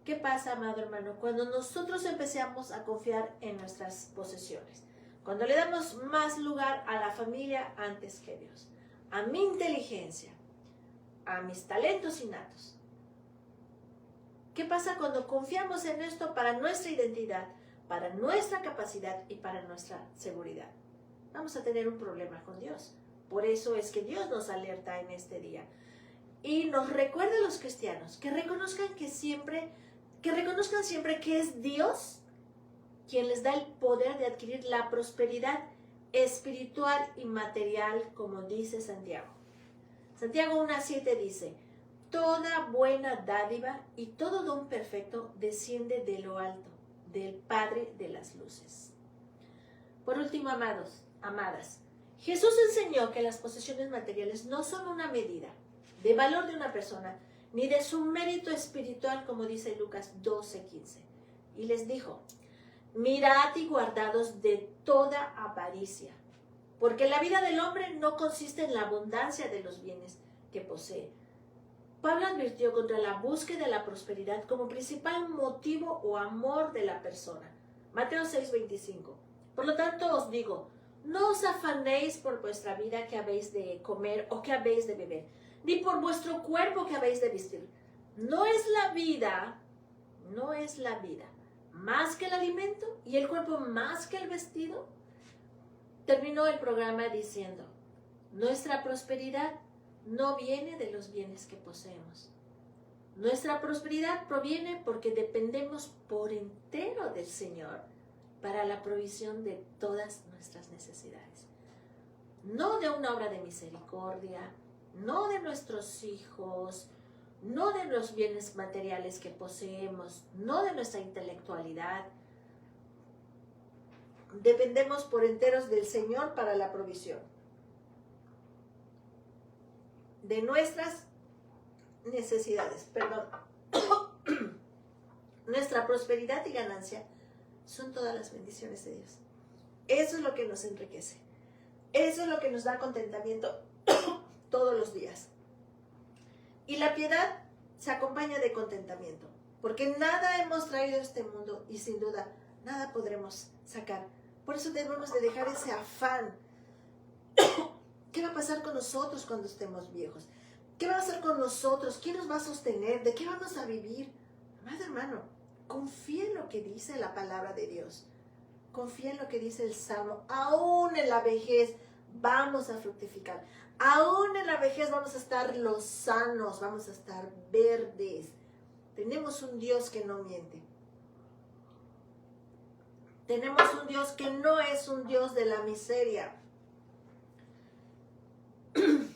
¿Qué pasa, amado hermano? Cuando nosotros empezamos a confiar en nuestras posesiones, cuando le damos más lugar a la familia antes que a Dios, a mi inteligencia, a mis talentos innatos. ¿Qué pasa cuando confiamos en esto para nuestra identidad, para nuestra capacidad y para nuestra seguridad? Vamos a tener un problema con Dios. Por eso es que Dios nos alerta en este día y nos recuerda a los cristianos que reconozcan siempre que es Dios quien les da el poder de adquirir la prosperidad espiritual y material, como dice Santiago. Santiago 1:7 dice: toda buena dádiva y todo don perfecto desciende de lo alto, del Padre de las luces. Por último, amadas, Jesús enseñó que las posesiones materiales no son una medida de valor de una persona, ni de su mérito espiritual, como dice Lucas 12:15. Y les dijo: mirad y guardaos de toda avaricia, porque la vida del hombre no consiste en la abundancia de los bienes que posee. Pablo advirtió contra la búsqueda de la prosperidad como principal motivo o amor de la persona. Mateo 6:25. Por lo tanto os digo, no os afanéis por vuestra vida que habéis de comer o que habéis de beber, ni por vuestro cuerpo que habéis de vestir. No es la vida más que el alimento y el cuerpo más que el vestido. Terminó el programa diciendo: nuestra prosperidad no viene de los bienes que poseemos. Nuestra prosperidad proviene porque dependemos por entero del Señor para la provisión de todas nuestras necesidades. No de una obra de misericordia, no de nuestros hijos, no de los bienes materiales que poseemos, no de nuestra intelectualidad. Dependemos por enteros del Señor para la provisión de nuestras necesidades. Perdón. Nuestra prosperidad y ganancia son todas las bendiciones de Dios. Eso es lo que nos enriquece. Eso es lo que nos da contentamiento todos los días. Y la piedad se acompaña de contentamiento, porque nada hemos traído a este mundo y sin duda nada podremos sacar. Por eso debemos de dejar ese afán. ¿Qué va a pasar con nosotros cuando estemos viejos? ¿Qué va a pasar con nosotros? ¿Quién nos va a sostener? ¿De qué vamos a vivir? Amado hermano, confía en lo que dice la palabra de Dios. Confía en lo que dice el Salmo. Aún en la vejez vamos a fructificar. Aún en la vejez vamos a estar lozanos, vamos a estar verdes. Tenemos un Dios que no miente. Tenemos un Dios que no es un Dios de la miseria.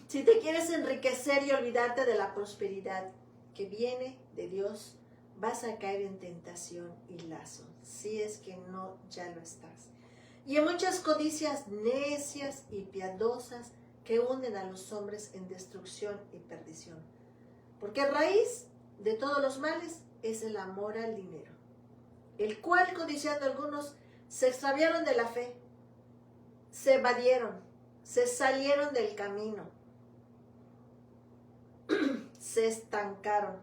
Si te quieres enriquecer y olvidarte de la prosperidad que viene de Dios, vas a caer en tentación y lazo, si es que no ya lo estás. Y en muchas codicias necias y piadosas que hunden a los hombres en destrucción y perdición. Porque raíz de todos los males es el amor al dinero, el cual, codiciando algunos, se extraviaron de la fe, se evadieron, se salieron del camino, se estancaron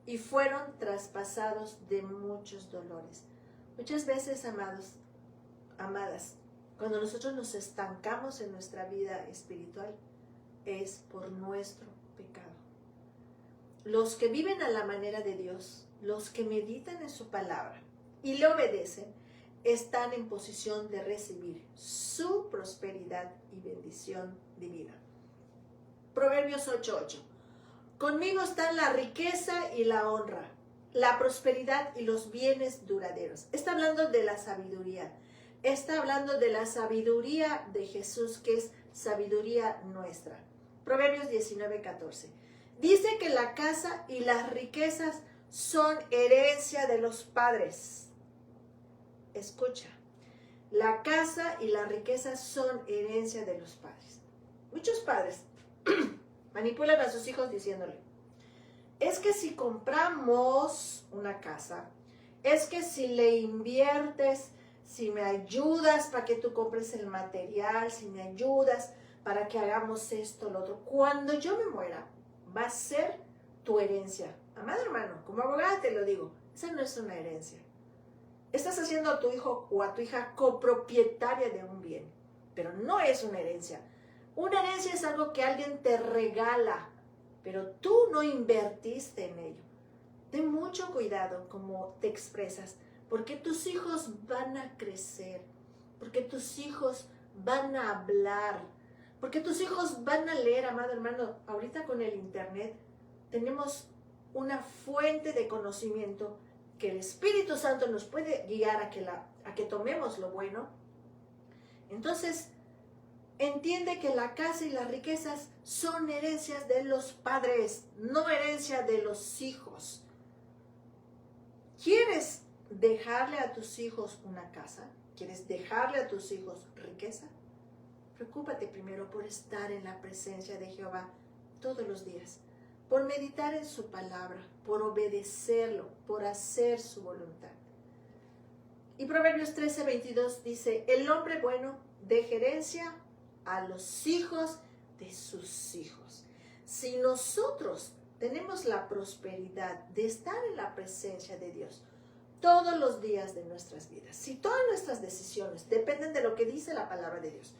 y fueron traspasados de muchos dolores. Muchas veces, amados, amadas, cuando nosotros nos estancamos en nuestra vida espiritual, es por nuestro pecado. Los que viven a la manera de Dios, los que meditan en su palabra y le obedecen, están en posición de recibir su prosperidad y bendición divina. Proverbios 8:8. Conmigo están la riqueza y la honra, la prosperidad y los bienes duraderos. Está hablando de la sabiduría. Está hablando de la sabiduría de Jesús, que es sabiduría nuestra. Proverbios 19:14. Dice que la casa y las riquezas son herencia de los padres. Escucha, la casa y las riquezas son herencia de los padres. Muchos padres manipulan a sus hijos diciéndole, es que si compramos una casa, es que si le inviertes, si me ayudas para que tú compres el material, si me ayudas para que hagamos esto, lo otro, cuando yo me muera, va a ser tu herencia. Amado hermano, como abogada te lo digo, esa no es una herencia. Estás haciendo a tu hijo o a tu hija copropietaria de un bien, pero no es una herencia. Una herencia es algo que alguien te regala, pero tú no invertiste en ello. Ten mucho cuidado cómo te expresas, porque tus hijos van a crecer, porque tus hijos van a hablar, porque tus hijos van a leer, amado hermano. Ahorita con el internet tenemos una fuente de conocimiento que el Espíritu Santo nos puede guiar a que tomemos lo bueno. Entonces, entiende que la casa y las riquezas son herencias de los padres, no herencia de los hijos. ¿Quieres dejarle a tus hijos una casa? ¿Quieres dejarle a tus hijos riqueza? Preocúpate primero por estar en la presencia de Jehová todos los días, por meditar en su palabra, por obedecerlo, por hacer su voluntad. Y Proverbios 13:22 dice, el hombre bueno deja herencia a los hijos de sus hijos. Si nosotros tenemos la prosperidad de estar en la presencia de Dios todos los días de nuestras vidas, si todas nuestras decisiones dependen de lo que dice la palabra de Dios,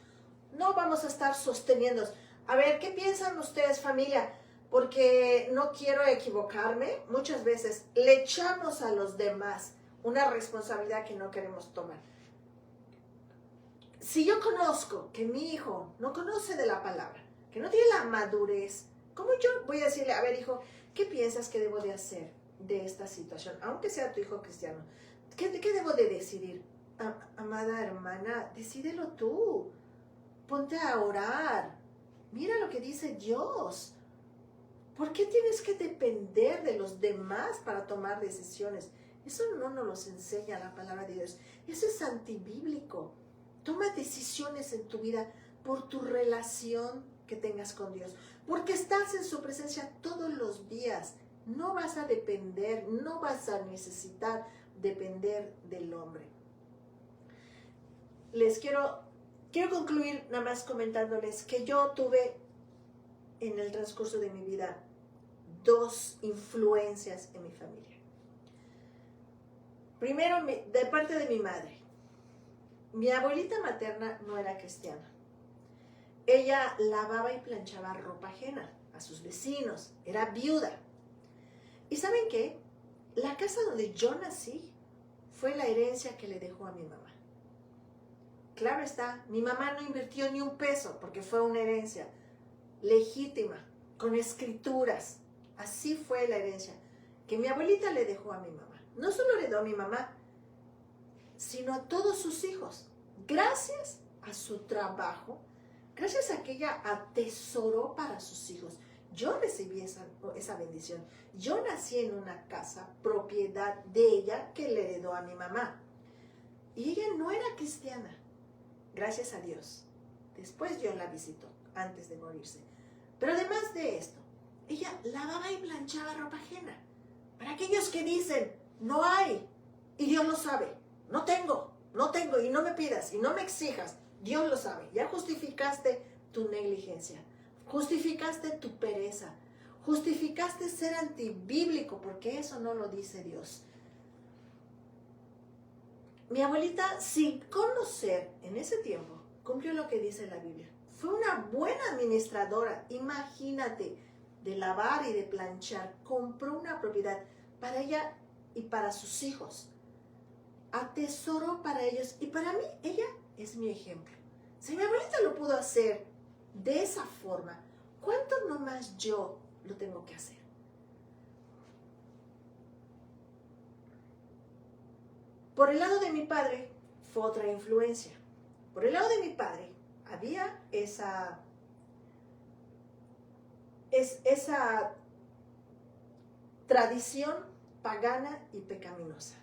no vamos a estar sosteniendo, a ver, ¿qué piensan ustedes, familia? Porque no quiero equivocarme, muchas veces le echamos a los demás una responsabilidad que no queremos tomar. Si yo conozco que mi hijo no conoce de la palabra, que no tiene la madurez, ¿cómo yo voy a decirle, a ver, hijo, ¿qué piensas que debo de hacer de esta situación? Aunque sea tu hijo cristiano, ¿qué debo de decidir? Amada hermana, decídelo tú. Ponte a orar. Mira lo que dice Dios. ¿Por qué tienes que depender de los demás para tomar decisiones? Eso no nos lo enseña la palabra de Dios. Eso es antibíblico. Toma decisiones en tu vida por tu relación que tengas con Dios, porque estás en su presencia todos los días. No vas a depender, no vas a necesitar depender del hombre. Quiero concluir nada más comentándoles que yo tuve en el transcurso de mi vida 2 influencias en mi familia. Primero, de parte de mi madre. Mi abuelita materna no era cristiana. Ella lavaba y planchaba ropa ajena a sus vecinos. Era viuda. ¿Y saben qué? La casa donde yo nací fue la herencia que le dejó a mi mamá. Claro está, mi mamá no invirtió ni un peso porque fue una herencia legítima, con escrituras. Así fue la herencia que mi abuelita le dejó a mi mamá. No solo le dio a mi mamá, sino a todos sus hijos. Gracias a su trabajo, gracias a que ella atesoró para sus hijos. Yo recibí esa bendición. Yo nací en una casa, propiedad de ella, que le heredó a mi mamá. Y ella no era cristiana, gracias a Dios. Después Dios la visitó, antes de morirse. Pero además de esto, ella lavaba y planchaba ropa ajena. Para aquellos que dicen, no hay, y Dios lo sabe. No tengo, y no me pidas, y no me exijas. Dios lo sabe. Ya justificaste tu negligencia. Justificaste tu pereza. Justificaste ser antibíblico, porque eso no lo dice Dios. Mi abuelita, sin conocer en ese tiempo, cumplió lo que dice la Biblia. Fue una buena administradora, imagínate, de lavar y de planchar. Compró una propiedad para ella y para sus hijos. Atesoró para ellos y para mí, ella es mi ejemplo. Si mi abuelita lo pudo hacer de esa forma, ¿cuánto no más yo lo tengo que hacer? Por el lado de mi padre fue otra influencia. Por el lado de mi padre había esa tradición pagana y pecaminosa.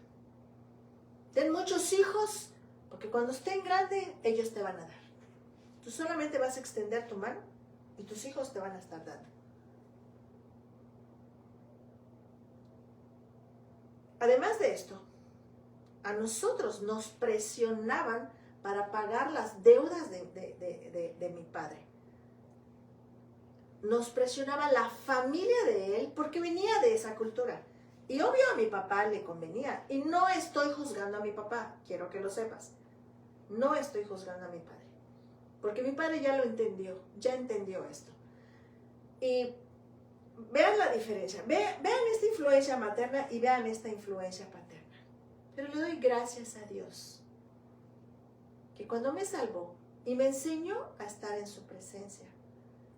Ten muchos hijos, porque cuando estén grandes, ellos te van a dar. Tú solamente vas a extender tu mano y tus hijos te van a estar dando. Además de esto, a nosotros nos presionaban para pagar las deudas de mi padre. Nos presionaba la familia de él porque venía de esa cultura. Y obvio a mi papá le convenía. Y no estoy juzgando a mi papá, quiero que lo sepas. No estoy juzgando a mi padre. Porque mi padre ya lo entendió, ya entendió esto. Y vean la diferencia. Vean esta influencia materna y vean esta influencia paterna. Pero le doy gracias a Dios que cuando me salvó y me enseñó a estar en su presencia,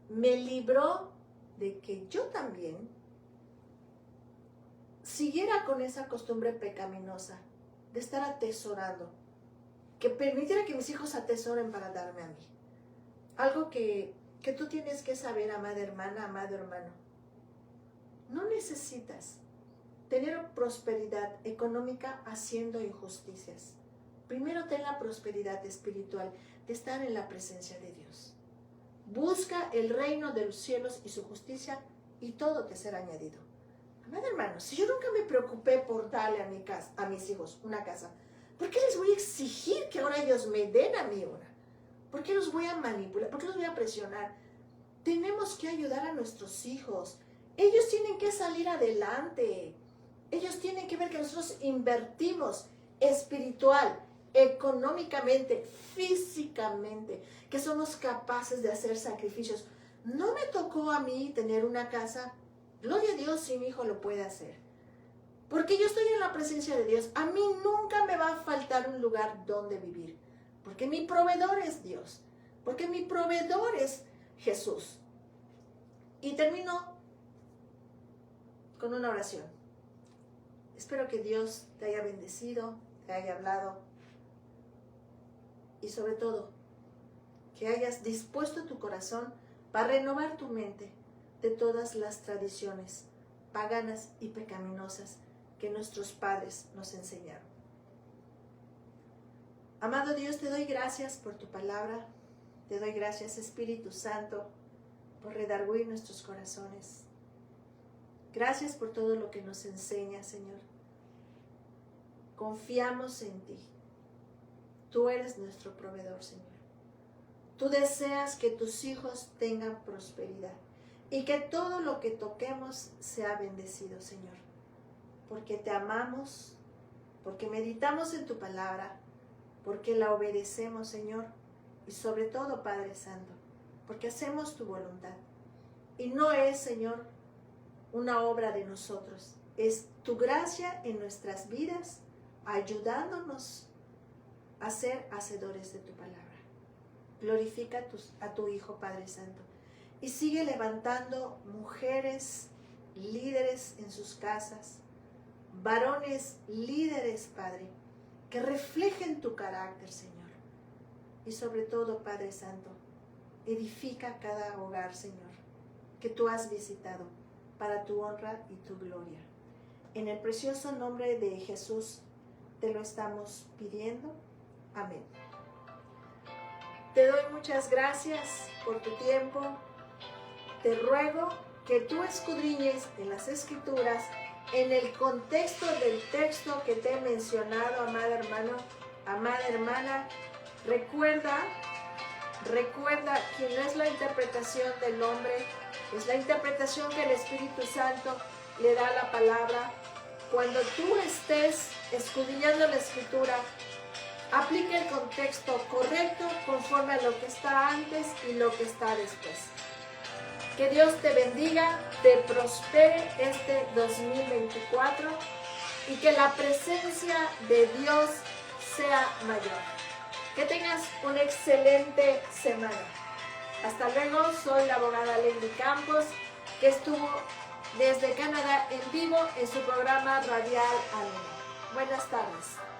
me libró de que yo también siguiera con esa costumbre pecaminosa de estar atesorando, que permitiera que mis hijos atesoren para darme a mí. Algo que tú tienes que saber, amada hermana, amado hermano. No necesitas tener prosperidad económica haciendo injusticias. Primero ten la prosperidad espiritual de estar en la presencia de Dios. Busca el reino de los cielos y su justicia y todo te será añadido. Amado hermano, si yo nunca me preocupé por darle a mis hijos una casa, ¿por qué les voy a exigir que ahora ellos me den a mí una? ¿Por qué los voy a manipular? ¿Por qué los voy a presionar? Tenemos que ayudar a nuestros hijos. Ellos tienen que salir adelante. Ellos tienen que ver que nosotros invertimos espiritual, económicamente, físicamente, que somos capaces de hacer sacrificios. No me tocó a mí tener una casa. Gloria a Dios si mi hijo lo puede hacer. Porque yo estoy en la presencia de Dios. A mí nunca me va a faltar un lugar donde vivir. Porque mi proveedor es Dios. Porque mi proveedor es Jesús. Y termino con una oración. Espero que Dios te haya bendecido, te haya hablado. Y sobre todo, que hayas dispuesto tu corazón para renovar tu mente de todas las tradiciones paganas y pecaminosas que nuestros padres nos enseñaron. Amado Dios, te doy gracias por tu palabra. Te doy gracias, Espíritu Santo, por redarguir nuestros corazones. Gracias por todo lo que nos enseña, Señor. Confiamos en ti. Tú eres nuestro proveedor, Señor. Tú deseas que tus hijos tengan prosperidad y que todo lo que toquemos sea bendecido, Señor. Porque te amamos, porque meditamos en tu palabra, porque la obedecemos, Señor, y sobre todo, Padre Santo, porque hacemos tu voluntad. Y no es, Señor, una obra de nosotros, es tu gracia en nuestras vidas, ayudándonos a ser hacedores de tu palabra. Glorifica a tu Hijo, Padre Santo, y sigue levantando mujeres líderes en sus casas, varones líderes, Padre, que reflejen tu carácter, Señor. Y sobre todo, Padre Santo, edifica cada hogar, Señor, que tú has visitado para tu honra y tu gloria. En el precioso nombre de Jesús te lo estamos pidiendo. Amén. Te doy muchas gracias por tu tiempo. Te ruego que tú escudriñes en las Escrituras, en el contexto del texto que te he mencionado, amado hermano, amada hermana. Recuerda que no es la interpretación del hombre, es la interpretación que el Espíritu Santo le da a la palabra. Cuando tú estés escudriñando la Escritura, aplica el contexto correcto conforme a lo que está antes y lo que está después. Que Dios te bendiga, te prospere este 2024 y que la presencia de Dios sea mayor. Que tengas una excelente semana. Hasta luego, soy la abogada Leslie Campos, que estuvo desde Canadá en vivo en su programa radial Alma. Buenas tardes.